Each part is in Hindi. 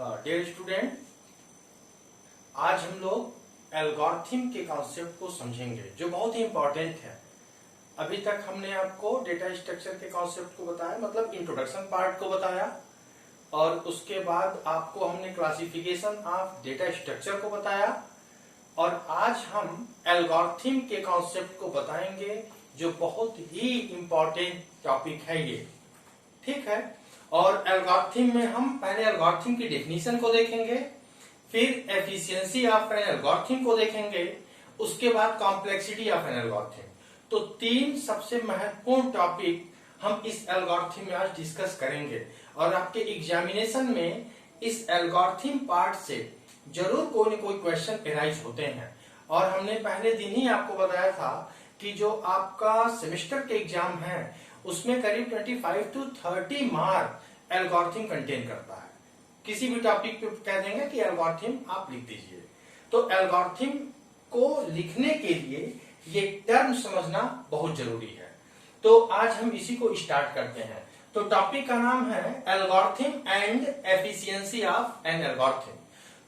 डियर स्टूडेंट, आज हम लोग एल्गोरिथम के कॉन्सेप्ट को समझेंगे जो बहुत ही इंपॉर्टेंट है। अभी तक हमने आपको डेटा स्ट्रक्चर के कॉन्सेप्ट को बताया, मतलब इंट्रोडक्शन पार्ट को बताया, और उसके बाद आपको हमने क्लासिफिकेशन ऑफ डेटा स्ट्रक्चर को बताया, और आज हम एल्गोरिथम के कॉन्सेप्ट को बताएंगे जो बहुत ही इंपॉर्टेंट टॉपिक है ये। ठीक है, और एल्गोरिथम में हम पहले एल्गोरिथम की डेफिनेशन को देखेंगे, फिर एफिशिएंसी ऑफ एन एल्गोरिथम को देखेंगे, उसके बाद कॉम्प्लेक्सिटी ऑफ एन एल्गोरिथम। तो तीन सबसे महत्वपूर्ण टॉपिक हम इस एल्गोरिथम में आज डिस्कस करेंगे, और आपके एग्जामिनेशन में इस एल्गोरिथम पार्ट से जरूर कोई न कोई क्वेश्चन एराइज होते हैं। और हमने पहले दिन ही आपको बताया था कि जो आपका सेमेस्टर के एग्जाम है उसमें करीब 25 to 30 मार्क एल्गोरिथम कंटेन करता है। किसी भी टॉपिक पे कह देंगे कि एल्गोरिथम आप लिख दीजिए, तो एल्गोरिथम को लिखने के लिए ये टर्म समझना बहुत जरूरी है। तो आज हम इसी को स्टार्ट करते हैं। तो टॉपिक का नाम है algorithm and efficiency of an algorithm.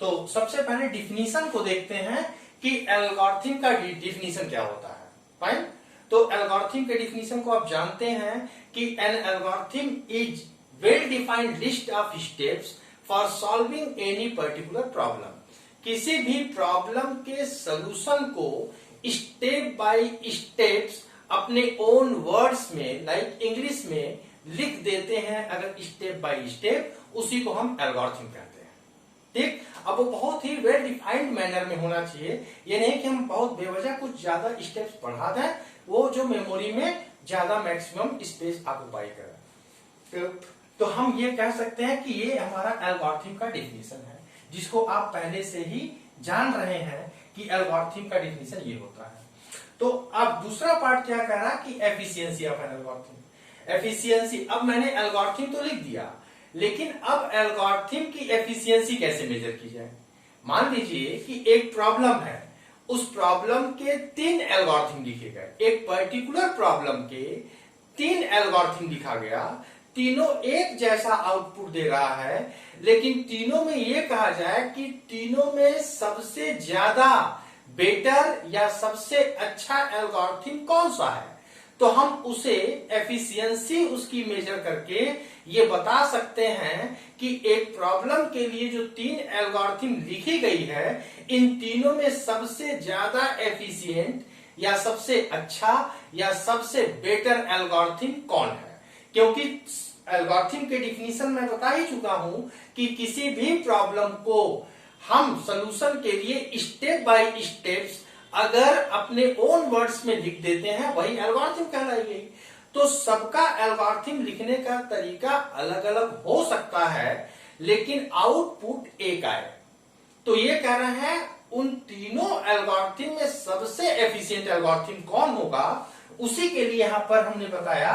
तो सबसे पहले डिफिनीशन को देखते हैं कि एल्गोरिथम का डिफिनीशन क्या होता है। फाइन, तो एल्गोरिथम के डिफिनीशन को आप जानते हैं कि an algorithm is well defined list of steps for solving any particular problem. किसी भी प्रॉब्लम के सॉल्यूशन को स्टेप बाय स्टेप्स अपने ओन वर्ड्स में, लाइक इंग्लिश में लिख देते हैं। अगर स्टेप बाय स्टेप, उसी को हम एल्गोरिथम कहते हैं। ठीक, अब वो बहुत ही वेल डिफाइंड मैनर में होना चाहिए। ये नहीं कि हम बहुत बेवजह कुछ ज्यादा स्टेप्स बढ़ा दें, वो जो मेमोरी में ज्यादा मैक्सिमम स्पेस ऑक्युपाई करे। तो हम ये कह सकते हैं कि ये हमारा एल्गोरिथम का डेफिनेशन है, जिसको आप पहले से ही जान रहे हैं कि एल्गोरिथम का डेफिनेशन ये होता है। तो अब दूसरा पार्ट क्या कह रहा है कि efficiency of an algorithm. Efficiency, अब मैंने एल्गोरिथम तो लिख दिया, लेकिन अब एल्गोरिथम की एफिशिएंसी कैसे मेजर की जाए। मान लीजिए कि एक प्रॉब्लम है, उस प्रॉब्लम के 3 एल्गोरिथम लिखे गए। एक पर्टिकुलर प्रॉब्लम के 3 एल्गोरिथम लिखा गया, तीनों एक जैसा आउटपुट दे रहा है, लेकिन तीनों में यह कहा जाए कि तीनों में सबसे ज्यादा बेटर या सबसे अच्छा एल्गोरिथम कौन सा है। तो हम उसे एफिशिएंसी उसकी मेजर करके ये बता सकते हैं कि एक प्रॉब्लम के लिए जो 3 एल्गोरिथम लिखी गई है, इन तीनों में सबसे ज्यादा एफिशिएंट या सबसे अच्छा या सबसे बेटर एल्गोरिथम कौन है। क्योंकि एल्गोरिथम के डिफिनीशन में बता ही चुका हूं कि किसी भी प्रॉब्लम को हम सॉल्यूशन के लिए स्टेप बाय स्टेप्स अगर अपने ओन वर्ड्स में लिख देते हैं, वही एल्गोरिथम कहलाएगी। तो सबका एल्गोरिथम लिखने का तरीका अलग अलग हो सकता है, लेकिन आउटपुट एक आए। तो ये कह रहे हैं उन तीनों एल्गोरिथम में सबसे एफिशिएंट एल्गोरिथम कौन होगा, उसी के लिए यहां पर हमने बताया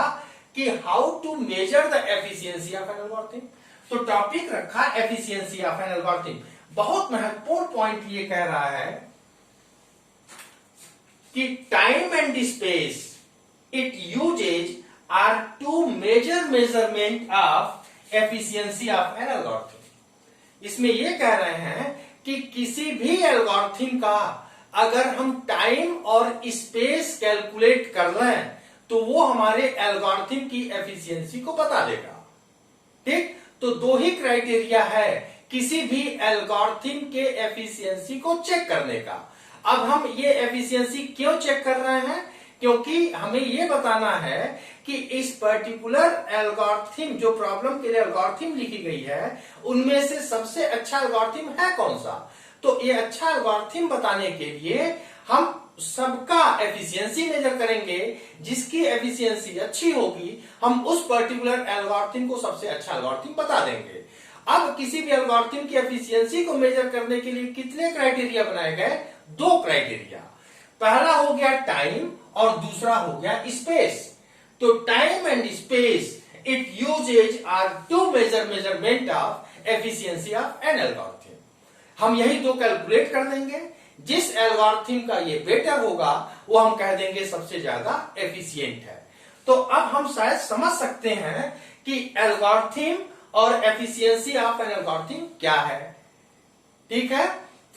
कि how to measure the efficiency of an algorithm. तो टॉपिक रखा एफिशिएंसी ऑफ एन एल्गोरिथम। बहुत महत्वपूर्ण पॉइंट ये कह रहा है कि time and space it uses are to measure measurement of efficiency of an algorithm। इसमें ये कह रहे हैं कि किसी भी एल्गोरिथम का अगर हम टाइम और स्पेस कैलकुलेट कर लें तो वो हमारे एल्गोरिथम की एफिशिएंसी को बता देगा। ठीक, तो 2 ही क्राइटेरिया है किसी भी एल्गोरिथम के एफिशिएंसी को चेक करने का। अब हम ये एफिशिएंसी क्यों चेक कर रहे हैं, क्योंकि हमें यह बताना है कि इस पर्टिकुलर एल्गोरिथम, जो प्रॉब्लम के लिए एल्गोरिथम लिखी गई है, उनमें से सबसे अच्छा एल्गोरिथम है कौन सा। तो ये अच्छा एल्गोरिथम बताने के लिए हम सबका एफिशिएंसी मेजर करेंगे। जिसकी एफिशिएंसी अच्छी होगी, हम उस पर्टिकुलर एल्गोरिथम को सबसे अच्छा एल्गोरिथम बता देंगे। अब किसी भी एल्गोरिथम की एफिशिएंसी को मेजर करने के लिए कितने क्राइटेरिया बनाए गए? 2 क्राइटेरिया। पहला हो गया टाइम और दूसरा हो गया स्पेस। तो time and space it uses are two measurement of efficiency of an algorithm. हम यही 2 कैलकुलेट कर देंगे। जिस एल्गोरिथम का ये बेटर होगा वो हम कह देंगे सबसे ज्यादा एफिशिएंट है। तो अब हम शायद समझ सकते हैं कि एल्गोरिथम और एफिशिएंसी ऑफ एन एल्गोरिथम क्या है। ठीक है,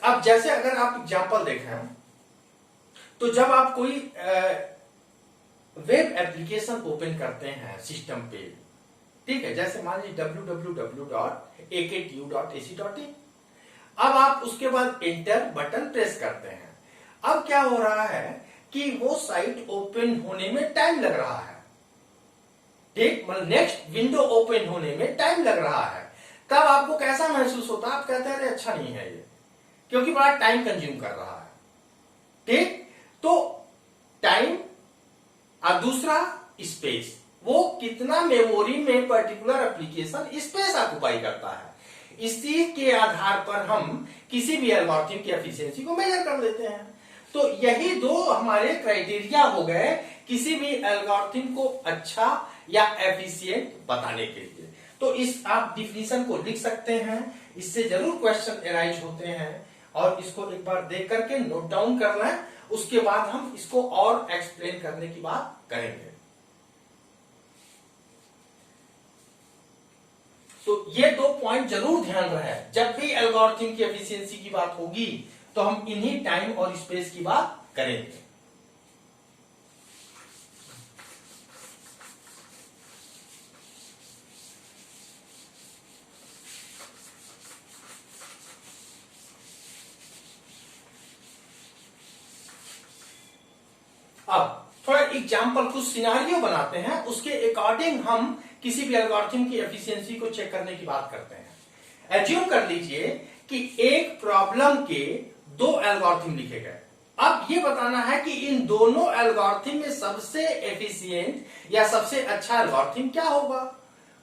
अब जैसे अगर आप एग्जांपल देखें तो जब आप कोई वेब एप्लीकेशन ओपन करते हैं सिस्टम पे, ठीक है, जैसे मान लीजिए www.aktu.ac.in, अब आप उसके बाद एंटर बटन प्रेस करते हैं। अब क्या हो रहा है कि वो साइट ओपन होने में टाइम लग रहा है, ठीक, मतलब नेक्स्ट विंडो ओपन होने में टाइम लग रहा है। तब आपको कैसा महसूस होता है? आप कहते हैं अरे अच्छा नहीं है ये, क्योंकि बड़ा टाइम कंज्यूम कर रहा है। ठीक, तो टाइम और दूसरा स्पेस, वो कितना मेमोरी में पर्टिकुलर एप्लीकेशन स्पेस ऑक्युपाई करता है, इसी के आधार पर हम किसी भी एल्गोरिथम की एफिशिएंसी को मेजर कर लेते हैं। तो यही दो हमारे क्राइटेरिया हो गए किसी भी एल्गोरिथम को अच्छा या एफिशिएंट बताने के लिए। तो इस आप डिफिनीशन को लिख सकते हैं, इससे जरूर क्वेश्चन एराइज होते हैं, और इसको एक बार देख करके नोट डाउन कर लें, उसके बाद हम इसको और एक्सप्लेन करने की बात करेंगे। तो ये दो पॉइंट जरूर ध्यान रहे, जब भी एल्गोरिथम की एफिशिएंसी की बात होगी तो हम इन्हीं टाइम और स्पेस की बात करेंगे। अब थोड़ा एग्जाम्पल, कुछ सिनारियो बनाते हैं, उसके अकॉर्डिंग हम किसी भी एल्गोरिथम की एफिशिएंसी को चेक करने की बात करते हैं। एज्यूम कर लीजिए कि एक प्रॉब्लम के दो एल्गोरिथम लिखे गए। अब ये बताना है कि इन दोनों एल्गोरिथम में सबसे एफिशिएंट या सबसे अच्छा एल्गोरिथम क्या होगा,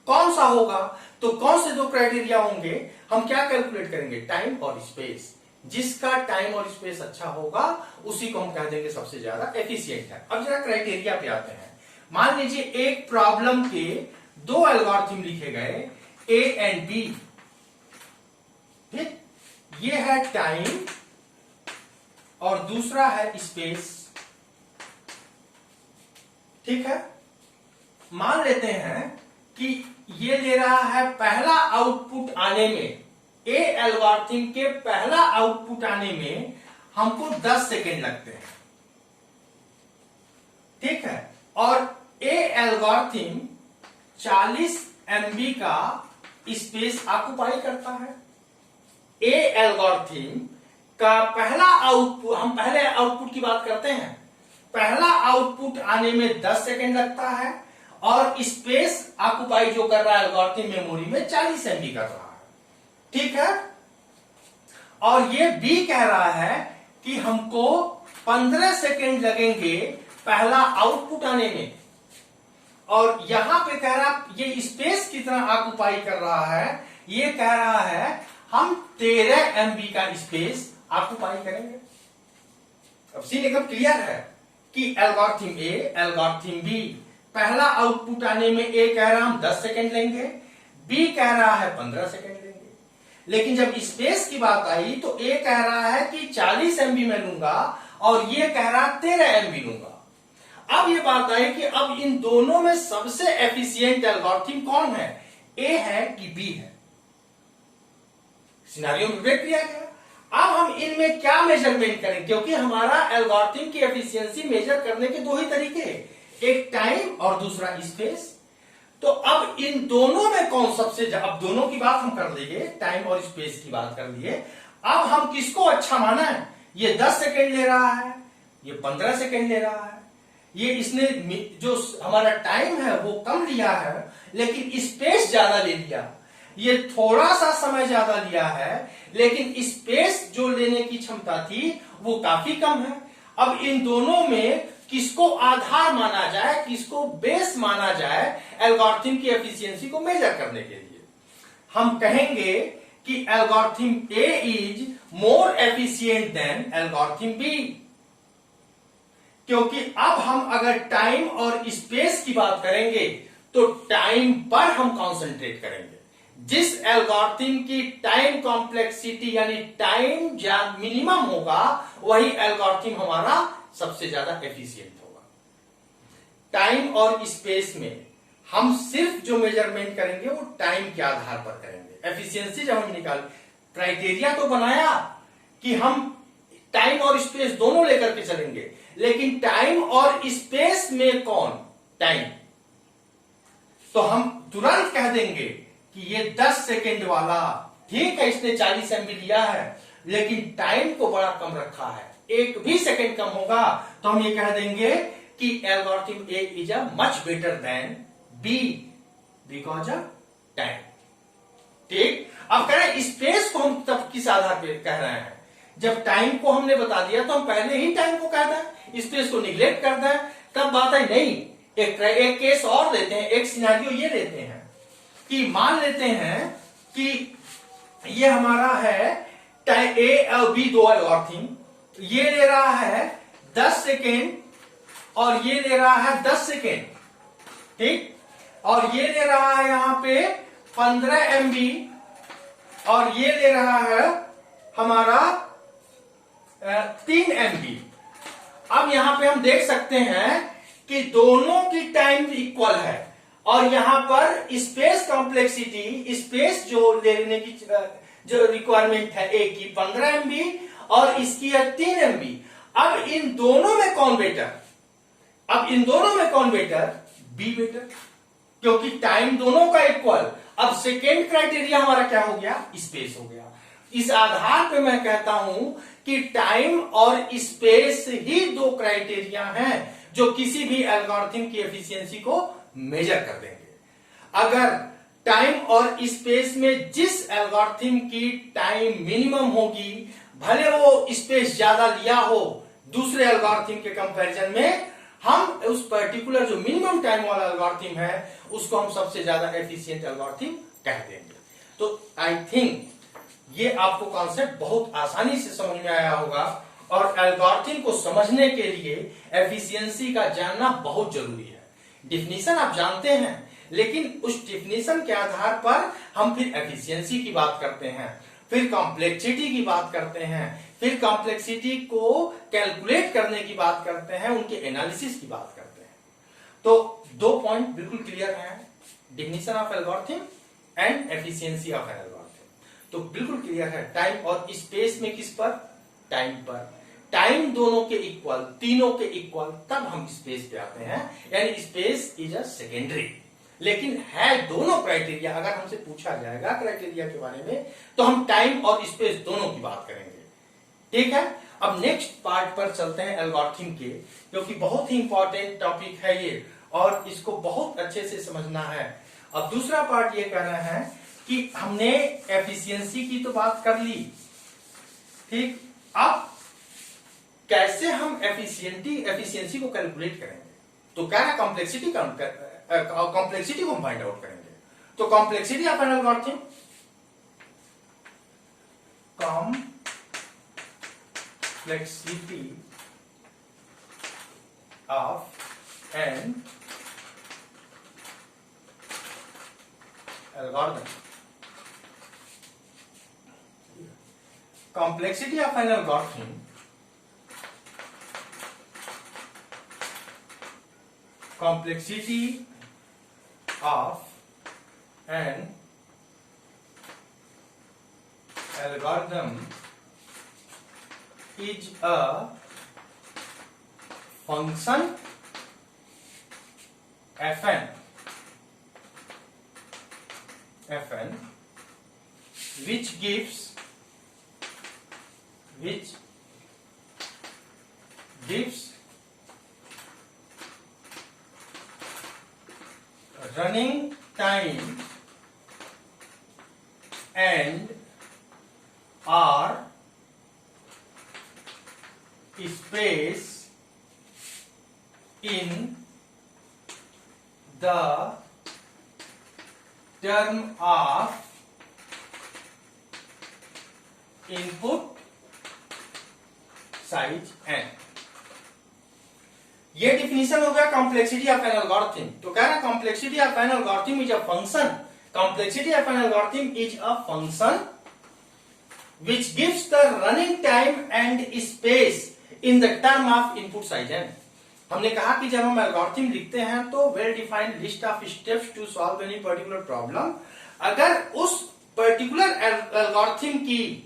कौन सा होगा। तो कौन से दो क्राइटेरिया होंगे, हम क्या कैलकुलेट करेंगे, टाइम और स्पेस। जिसका टाइम और स्पेस अच्छा होगा उसी को हम कह देंगे सबसे ज्यादा एफिशिएंट है। अब जरा क्राइटेरिया पे आते हैं। मान लीजिए एक प्रॉब्लम के दो एल्गोरिथम लिखे गए, ए एंड बी, ठीक, ये है टाइम और दूसरा है स्पेस। ठीक है, मान लेते हैं कि ये ले रहा है पहला आउटपुट आने में, ए एल्गोरिथम के पहला आउटपुट आने में हमको 10 सेकेंड लगते हैं। ठीक है, और ए एल्गोरिथम 40 MB का स्पेस ऑक्युपाई करता है। ए एल्गोरिथम का पहला आउटपुट, हम पहले आउटपुट की बात करते हैं, पहला आउटपुट आने में 10 सेकेंड लगता है, और स्पेस ऑक्युपाई जो कर रहा है एल्गोरिथम मेमोरी में 40 MB कर रहा है। ठीक है, और ये बी कह रहा है कि हमको 15 सेकेंड लगेंगे पहला आउटपुट आने में, और यहां पे कह रहा ये स्पेस कितना ऑक्युपाई कर रहा है, ये कह रहा है हम 13 MB का स्पेस ऑक्युपाई करेंगे। अब सीन एकदम क्लियर है कि एल्गोरिथम ए, एल्गोरिथम बी, पहला आउटपुट आने में ए कह रहा हम 10 सेकेंड लेंगे, बी कह रहा है 15 सेकेंड लेंगे। लेकिन जब स्पेस की बात आई तो ए कह रहा है कि 40 MB में लूंगा, और ये कह रहा 13 MB लूंगा। अब ये बात आई कि अब इन दोनों में सबसे एफिशिएंट एल्गोरिथम कौन है, ए है कि बी है। सिनेरियो में ब्रेक किया गया। अब हम इनमें क्या मेजरमेंट करें, क्योंकि हमारा एल्गोरिथम की एफिशिएंसी मेजर करने के दो ही तरीके हैं, एक टाइम और दूसरा स्पेस। तो अब इन दोनों में कौन सबसे अब दोनों की बात हम कर लिए, टाइम और स्पेस की बात कर लिए। अब हम किसको अच्छा माना है, ये 10 सेकेंड ले रहा है, ये 15 सेकेंड ले रहा है, ये इसने जो हमारा टाइम है वो कम लिया है लेकिन स्पेस ज्यादा ले लिया, ये थोड़ा सा समय ज्यादा लिया है लेकिन स्पेस जो लेने की क्षमता थी वो काफी कम है। अब इन दोनों में किसको आधार माना जाए, किसको बेस माना जाए एल्गोरिथम की एफिशिएंसी को मेजर करने के लिए, हम कहेंगे कि algorithm A is more efficient than algorithm B. क्योंकि अब हम अगर टाइम और स्पेस की बात करेंगे तो टाइम पर हम कॉन्सेंट्रेट करेंगे। जिस एल्गोरिथम की टाइम कॉम्प्लेक्सिटी यानी टाइम मिनिमम होगा वही एल्गोरिथम हमारा सबसे ज्यादा एफिशिएंट होगा। टाइम और स्पेस में हम सिर्फ जो मेजरमेंट करेंगे वो टाइम के आधार पर करेंगे। एफिशिएंसी जब हम निकाल, क्राइटेरिया तो बनाया कि हम टाइम और स्पेस दोनों लेकर के चलेंगे, लेकिन टाइम और स्पेस में कौन टाइम, तो हम तुरंत कह देंगे कि ये 10 सेकेंड वाला, ठीक है इसने 40 MB लिया है, लेकिन टाइम को बड़ा कम रखा है, एक भी सेकेंड कम होगा तो हम ये कह देंगे कि algorithm A is a much better than B because of time. ठीक, अब कह रहे हैं स्पेस को हम तब किस आधार पर कह रहे हैं, जब टाइम को हमने बता दिया तो हम पहले ही टाइम को कह दें, स्पेस को निग्लेक्ट कर दें, तब बात है नहीं। एक केस और लेते हैं, एक सिनेरियो ये लेते हैं कि मान लेते हैं कि ये हमारा है ए और बी दो एल्गोरिथम, ये ले रहा है 10 सेकेंड और ये ले रहा है 10 सेकेंड, ठीक, और ये ले रहा है यहां पे 15 MB और ये ले रहा है हमारा 3 MB। अब यहां पे हम देख सकते हैं कि दोनों की टाइम इक्वल है और यहां पर स्पेस कॉम्प्लेक्सिटी, स्पेस जो लेने की जो रिक्वायरमेंट है ए की 15 MB और इसकी है 3 MB। अब इन दोनों में कौन बेटर, अब इन दोनों में कौन बेटर, बी बेटर, क्योंकि टाइम दोनों का इक्वल। अब सेकेंड क्राइटेरिया हमारा क्या हो गया, स्पेस हो गया। इस आधार पे मैं कहता हूं कि टाइम और स्पेस ही दो क्राइटेरिया हैं जो किसी भी एल्गोरिथम की एफिशिएंसी को मेजर कर देंगे। अगर टाइम और स्पेस में जिस एल्गोरिथम की टाइम मिनिमम होगी, भले वो स्पेस ज्यादा लिया हो दूसरे एल्गोरिथम के कंपैरिजन में, हम उस पर्टिकुलर जो मिनिमम टाइम वाला एल्गोरिथम है उसको हम सबसे ज्यादा एफिशिएंट एल्गोरिथम कह देंगे। तो आई थिंक ये आपको कॉन्सेप्ट बहुत आसानी से समझ में आया होगा और एल्गोरिथम को समझने के लिए एफिशिएंसी का जानना बहुत जरूरी है। डिफिनीशन आप जानते हैं, लेकिन उस डिफिनीशन के आधार पर हम फिर एफिशिएंसी की बात करते हैं, फिर कॉम्प्लेक्सिटी की बात करते हैं, फिर कॉम्प्लेक्सिटी को कैलकुलेट करने की बात करते हैं, उनके एनालिसिस की बात करते हैं। तो दो पॉइंट बिल्कुल क्लियर हैं, definition of algorithm and efficiency of an algorithm. तो बिल्कुल क्लियर है। टाइम और स्पेस में किस पर, टाइम पर। टाइम दोनों के इक्वल, तीनों के इक्वल, तब हम स्पेस पे आते हैं, यानी स्पेस इज अ सेकेंडरी। लेकिन है दोनों क्राइटेरिया, अगर हमसे पूछा जाएगा क्राइटेरिया के बारे में तो हम टाइम और स्पेस दोनों की बात करेंगे। ठीक है, अब नेक्स्ट पार्ट पर चलते हैं एल्गोरिथम के, क्योंकि बहुत ही इंपॉर्टेंट टॉपिक है ये और इसको बहुत अच्छे से समझना है। अब दूसरा पार्ट ये कह रहे हैं कि हमने एफिशिएंसी की तो बात कर ली, ठीक, अब कैसे हम एफिशिएंसी को कैलकुलेट करेंगे, तो क्या है कॉम्प्लेक्सिटी को हम फाइंड आउट करेंगे। तो complexity of an algorithm, complexity of an algorithm, complexity of an algorithm complexity of an algorithm is a function fn which gives running time and or space in the term of input size n। ये डिफिनीशन हो गया कॉम्प्लेक्सिटी ऑफ एन एल्गोरिथम। तो कह रहा है complexity of an algorithm is a function, complexity of an algorithm is a function which gives the running time and space in the term of input size n। हमने कहा कि जब हम एल्गोरिथम लिखते हैं तो well defined list of steps to solve any particular problem. अगर उस पर्टिकुलर एल्गोरिथम की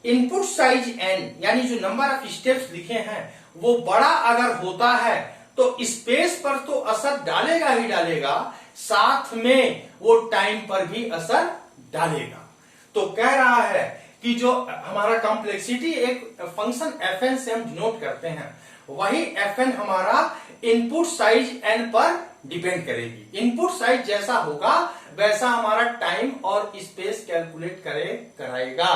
इनपुट साइज n यानी जो नंबर ऑफ स्टेप्स लिखे हैं वो बड़ा अगर होता है तो स्पेस पर तो असर डालेगा ही डालेगा, साथ में वो टाइम पर भी असर डालेगा। तो कह रहा है कि जो हमारा कॉम्प्लेक्सिटी एक फंक्शन fn से हम डिनोट करते हैं, वही fn हमारा इनपुट साइज n पर डिपेंड करेगी। इनपुट साइज जैसा होगा वैसा हमारा टाइम और स्पेस कैलकुलेट कराएगा।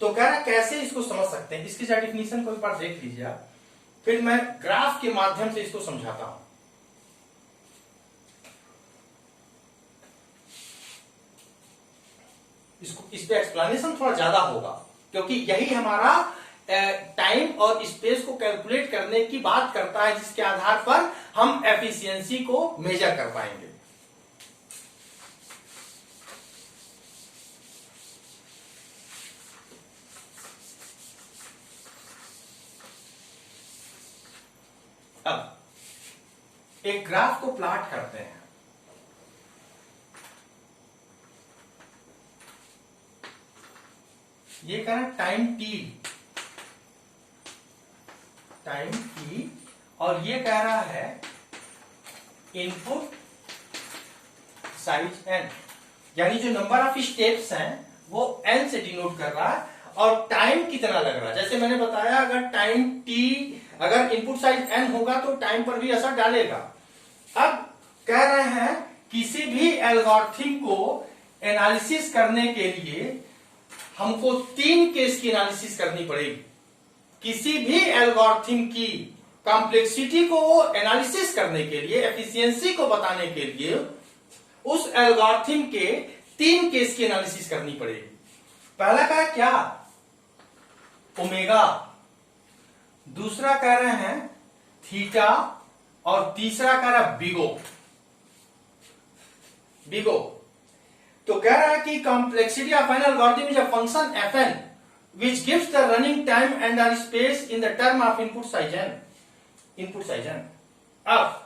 तो कह रहा कैसे इसको समझ सकते हैं, इसकी डेफिनेशन को एक बार देख लीजिए आप, फिर मैं ग्राफ के माध्यम से इसको समझाता हूं। इस पे एक्सप्लेनेशन थोड़ा ज्यादा होगा क्योंकि यही हमारा टाइम और स्पेस को कैलकुलेट करने की बात करता है, जिसके आधार पर हम एफिशिएंसी को मेजर कर पाएंगे। अब एक ग्राफ को प्लॉट करते हैं। ये कह रहा है टाइम टी और ये कह रहा है इनपुट साइज n, यानी जो नंबर ऑफ स्टेप्स हैं वो n से डिनोट कर रहा है और टाइम कितना लग रहा है। जैसे मैंने बताया अगर टाइम t, अगर इनपुट साइज n होगा तो टाइम पर भी असर डालेगा। अब कह रहे हैं किसी भी एल्गोरिथम को एनालिसिस करने के लिए हमको 3 केस की एनालिसिस करनी पड़ेगी। किसी भी एल्गोरिथम की कॉम्प्लेक्सिटी को एनालिसिस करने के लिए, एफिशिएंसी को बताने के लिए उस एल्गोरिथम के 3 केस की एनालिसिस करनी पड़ेगी। पहला का क्या, ओमेगा, दूसरा कह रहे हैं थीटा और तीसरा कह रहा है बिगो। तो कह रहा है कि complexity of an algorithm is a function fn which gives the running time and the space in the term of input size n। अब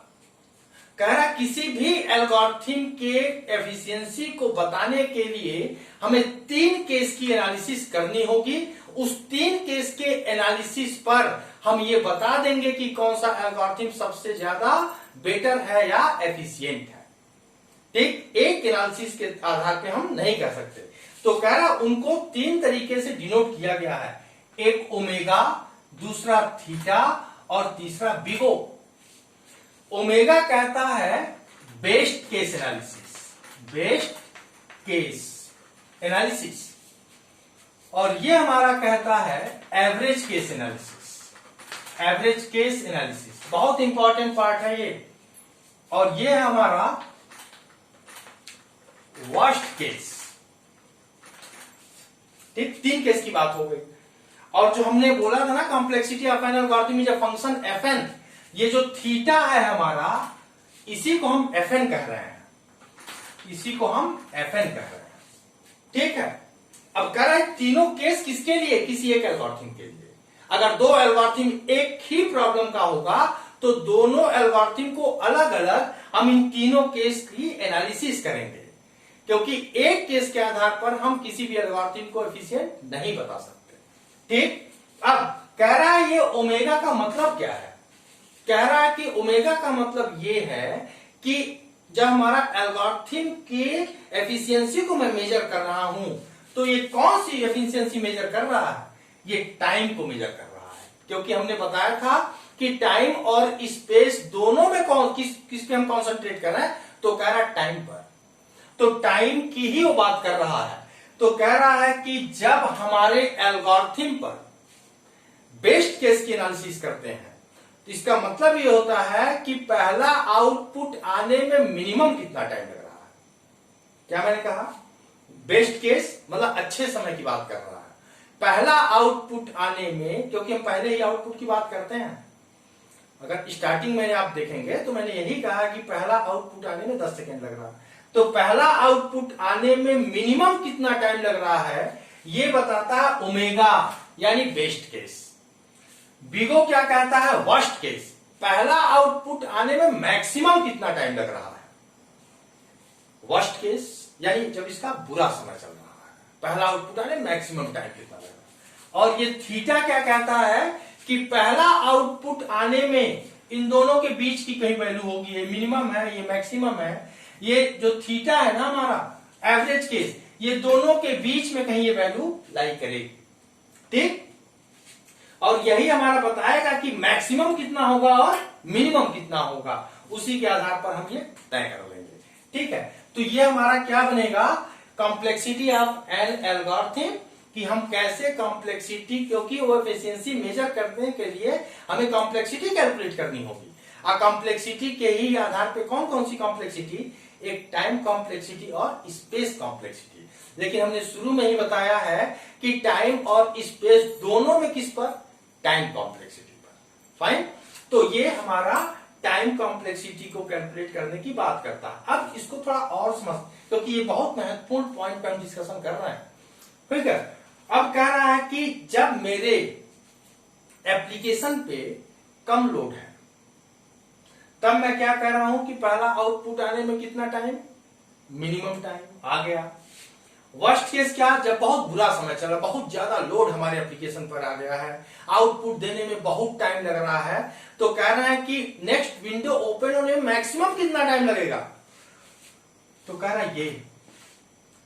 कह रहा किसी भी एल्गोरिथम के एफिशिएंसी को बताने के लिए हमें 3 केस की एनालिसिस करनी होगी। उस 3 केस के एनालिसिस पर हम ये बता देंगे कि कौन सा एल्गोरिथम सबसे ज्यादा बेटर है या एफिशिएंट है। ठीक, एक एनालिसिस के आधार पे हम नहीं कर सकते। तो कह रहा उनको 3 तरीके से डिनोट किया गया है, एक ओमेगा, दूसरा थीटा और तीसरा बिगो। ओमेगा कहता है बेस्ट केस एनालिसिस, और ये हमारा कहता है एवरेज केस एनालिसिस। बहुत इंपॉर्टेंट पार्ट है ये। और ये हमारा वर्स्ट केस। ठीक, 3 केस की बात हो गई। और जो हमने बोला था ना complexity of an algorithm is a function fn, ये जो थीटा है हमारा, इसी को हम fn कह रहे हैं, ठीक है। अब कह रहा है तीनों केस किसके लिए, किसी एक एल्गोरिथम के लिए। अगर 2 एल्गोरिथम एक ही प्रॉब्लम का होगा तो दोनों एल्गोरिथम को अलग अलग हम इन तीनों केस की एनालिसिस करेंगे, क्योंकि एक केस के आधार पर हम किसी भी एल्गोरिथम को एफिशिएंट नहीं बता सकते। ठीक, अब कह रहा है ये ओमेगा का मतलब क्या है। कह रहा है कि ओमेगा का मतलब ये है कि जब हमारा एल्गोरिथम के एफिशिएंसी को मैं मेजर कर रहा हूं तो ये कौन सी एफिशिएंसी मेजर कर रहा है, ये टाइम को मेजर कर रहा है। क्योंकि हमने बताया था कि टाइम और स्पेस दोनों में किस पे हम कॉन्सेंट्रेट कर रहे हैं, तो कह रहा है टाइम पर। तो टाइम की ही वो बात कर रहा है। तो कह रहा है कि जब हमारे एल्गोरिथम पर बेस्ट केस की एनालिसिस करते हैं तो इसका मतलब ये होता है कि पहला आउटपुट आने में मिनिमम कितना टाइम लग रहा है। क्या मैंने कहा, बेस्ट केस मतलब अच्छे समय की बात कर रहा है। पहला आउटपुट आने में, क्योंकि हम पहले ही आउटपुट की बात करते हैं, अगर स्टार्टिंग में आप देखेंगे तो मैंने यही कहा कि पहला आउटपुट आने में 10 सेकेंड लग रहा है। तो पहला आउटपुट आने में मिनिमम कितना टाइम लग रहा है ये बताता है ओमेगा, यानी बेस्ट केस। बिगो क्या कहता है, वर्स्ट केस, पहला आउटपुट आने में मैक्सिमम कितना टाइम लग रहा है। वर्स्ट केस यानी जब इसका बुरा समय चल रहा है, पहला आउटपुट आने मैक्सिमम टाइम कितना लग रहा है। और ये थीटा क्या कहता है कि पहला आउटपुट आने में इन दोनों के बीच की कहीं वैल्यू होगी, ये मिनिमम है ये मैक्सिमम है, ये जो थीटा है ना हमारा एवरेज केस, ये दोनों के बीच में कहीं ये वैल्यू लाई करेगी, ठीक। और यही हमारा बताएगा कि मैक्सिमम कितना होगा और मिनिमम कितना होगा, उसी के आधार पर हम ये तय कर लेंगे, ठीक है। तो ये हमारा क्या बनेगा, कॉम्प्लेक्सिटी ऑफ एन एल्गोरिथम, कि हम कैसे कॉम्प्लेक्सिटी, क्योंकि वो एफिशिएंसी मेजर करने के लिए हमें कॉम्प्लेक्सिटी कैलकुलेट करनी होगी। और कॉम्प्लेक्सिटी के ही आधार पे कौन कौन सी कॉम्प्लेक्सिटी, एक टाइम कॉम्प्लेक्सिटी और स्पेस कॉम्प्लेक्सिटी। लेकिन हमने शुरू में ही बताया है कि टाइम और स्पेस दोनों में किस पर, टाइम कॉम्प्लेक्सिटी पर, फाइन। तो ये हमारा टाइम कॉम्प्लेक्सिटी को कैलकुलेट करने की बात करता है। अब इसको थोड़ा और समझ, क्योंकि ये बहुत महत्वपूर्ण पॉइंट पे हम डिस्कशन कर रहे हैं, ठीक है। अब कह रहा है कि जब मेरे एप्लीकेशन पे कम लोड है, तब मैं क्या कह रहा हूं कि पहला आउटपुट आने में कितना टाइम, मिनिमम टाइम आ गया। वर्स्ट केस क्या, जब बहुत बुरा समय चल रहा, बहुत ज्यादा लोड हमारे एप्लीकेशन पर आ गया है, आउटपुट देने में बहुत टाइम लग रहा है, तो कह रहा है कि नेक्स्ट विंडो ओपन होने में मैक्सिमम कितना टाइम लगेगा, तो कह रहा है ये।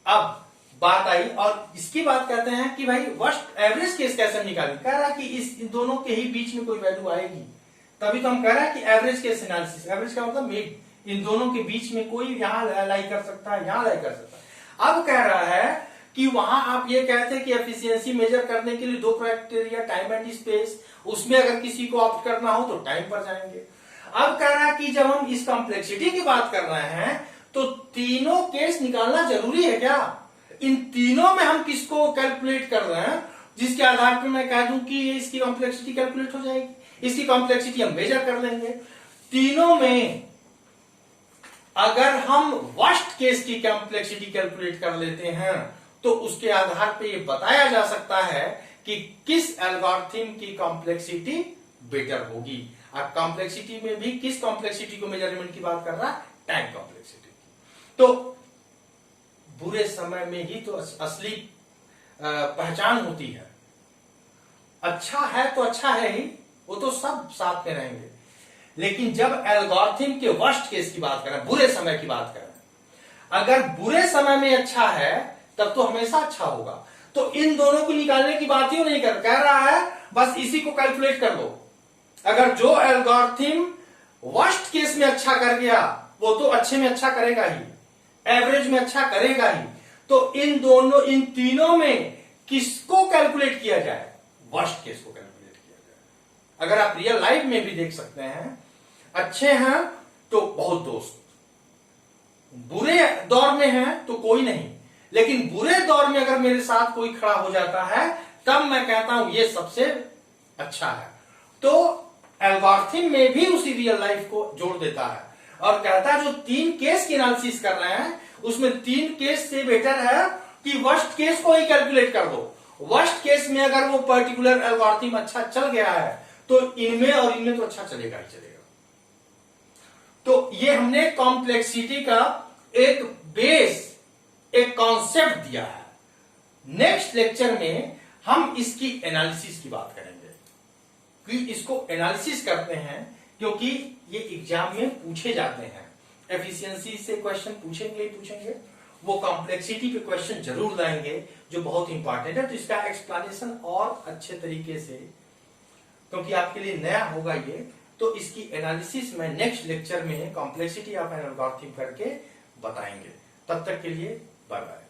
अब बात आई और इसकी बात करते हैं कि भाई वर्स्ट एवरेज केस कैसे निकालें। कह रहा है कि इस दोनों के ही बीच में कोई वैल्यू आएगी, तभी तो हम कह रहे हैं कि एवरेज केस एनालिसिस, एवरेज का मतलब मिड, इन दोनों के बीच में कोई यहां लाई कर सकता है, यहां लाई कर सकता है। अब कह रहा है कि वहां आप ये कहते हैं कि एफिशिएंसी मेजर करने के लिए दो क्राइटेरिया, टाइम एंड स्पेस, उसमें अगर किसी को ऑप्ट करना हो तो टाइम पर जाएंगे। अब कह रहा है कि जब हम इस कॉम्प्लेक्सिटी की बात कर रहे हैं तो तीनों केस निकालना जरूरी है क्या, इन तीनों में हम किसको कैलकुलेट कर रहे हैं, जिसके आधार पर मैं कह दूं कि इसकी कॉम्प्लेक्सिटी कैलकुलेट हो जाएगी, इसकी कॉम्प्लेक्सिटी हम मेजर कर लेंगे। तीनों में अगर हम वर्स्ट केस की कॉम्प्लेक्सिटी कैलकुलेट कर लेते हैं तो उसके आधार पर यह बताया जा सकता है कि किस एल्गोरिथम की कॉम्प्लेक्सिटी बेटर होगी। और कॉम्प्लेक्सिटी में भी किस कॉम्प्लेक्सिटी को मेजरमेंट की बात कर रहा है, टाइम कॉम्प्लेक्सिटी। तो बुरे समय में ही तो असली पहचान होती है। अच्छा है तो अच्छा है ही, वो तो सब साथ में रहेंगे, लेकिन जब एल्गोरिथम के वर्स्ट केस की बात करें, बुरे समय की बात करें, अगर बुरे समय में अच्छा है तब तो हमेशा अच्छा होगा। तो इन दोनों को निकालने की बात ही नहीं कह रहा है, बस इसी को कैलकुलेट कर लो। अगर जो एल्गोरिथम वर्स्ट केस में अच्छा कर गया वो तो अच्छे में अच्छा करेगा ही, एवरेज में अच्छा करेगा ही। तो इन तीनों में किसको कैलकुलेट किया जाए, वर्स्ट केस को कैलकुलेट किया जाए। अगर आप रियल लाइफ में भी देख सकते हैं, अच्छे हैं तो बहुत दोस्त, बुरे दौर में हैं तो कोई नहीं, लेकिन बुरे दौर में अगर मेरे साथ कोई खड़ा हो जाता है तब मैं कहता हूं ये सबसे अच्छा है। तो एल्गोरिथम में भी उसी रियल लाइफ को जोड़ देता है और कहता है जो तीन केस की एनालिसिस कर रहे हैं उसमें तीन केस से बेटर है कि वर्स्ट केस को ही कैलकुलेट कर दो। वर्स्ट केस में अगर वो पर्टिकुलर एल्गोरिथम अच्छा चल गया है तो इनमें और इनमें तो अच्छा चलेगा ही चलेगा। तो ये हमने कॉम्प्लेक्सिटी का एक बेस, एक कॉन्सेप्ट दिया है। नेक्स्ट लेक्चर में हम इसकी एनालिसिस की बात करेंगे कि इसको एनालिसिस करते हैं, क्योंकि ये एग्जाम में पूछे जाते हैं। एफिशिएंसी से क्वेश्चन पूछेंगे, वो कॉम्प्लेक्सिटी पे क्वेश्चन जरूर लाएंगे जो बहुत इंपॉर्टेंट है। तो इसका एक्सप्लेनेशन और अच्छे तरीके से, क्योंकि आपके लिए नया होगा ये, तो इसकी एनालिसिस में नेक्स्ट लेक्चर में कॉम्प्लेक्सिटी ऑफ एन एल्गोरिथम करके बताएंगे। तब तक के लिए बाय बाय।